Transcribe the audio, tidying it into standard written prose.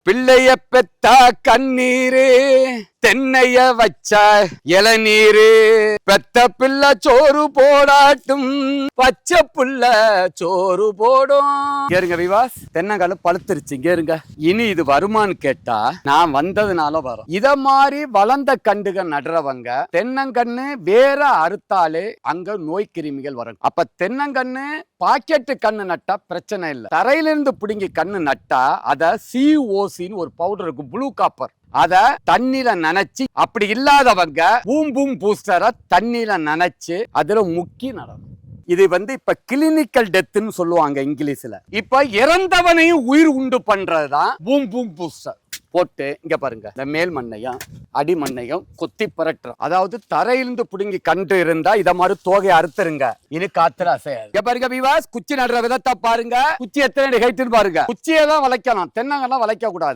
பிள்ளைய பெத்தா கண்ணீரு, தென்னைய வச்சா இளநீரு, பெத்த பிள்ளை சோறு போடாட்டும், பச்சை புள்ள சோறு போடும். கேருங்க விவாஸ், தென்னங்கால பழுத்துருச்சு. கேருங்க, இனி இது வருமானு கேட்டா நான் வந்ததுனால வரும். இத மாதிரி வளர்ந்த கண்டுக நடுறவங்க தென்னங்கண்ணு வேற அறுத்தாலே அங்க நோய் கிருமிகள் வரும். அப்ப தென்னங்கண்ணு பாக்கெட்டு கண்ணு நட்டா பிரச்சனை இல்லை. தரையிலிருந்து பிடுங்கி கண்ணு நட்டா அத COCன்னு ஒரு பவுடர் இருக்கு, ப்ளூ காப்பர். அத தண்ணில நனைச்சு, அப்படி இல்லாதவங்க பூம் பூஸ்டரை தண்ணில நனைச்சு அதுல முக்கி நடணும். இது இப்ப கிளினிக்கல் டெத்னு சொல்லுவாங்க இங்கிலீஷ்ல. இப்ப இறந்தவனையும் உயிர் உண்டு பண்றதுதான் பூம் பூஸ்டர். போட்டு இங்க பாருங்க, இந்த மேல் மண்ணையும் அடி மண்ணையும் கொத்தி புரட்டுறோம். அதாவது தரையிலிருந்து பிடுங்கி கண்டு இருந்தா இத மாதிரி தோகையை அறுத்துருங்க, இனி காத்துல அசையாது. இங்க பாருங்க விவாஸ், குச்சி நடுற விதத்தை பாருங்க. குச்சி எத்தனை ஹைட்னு பாருங்க. குச்சியை தான் வளைக்கணும், தென்னங்கெல்லாம் வளைக்க கூடாது.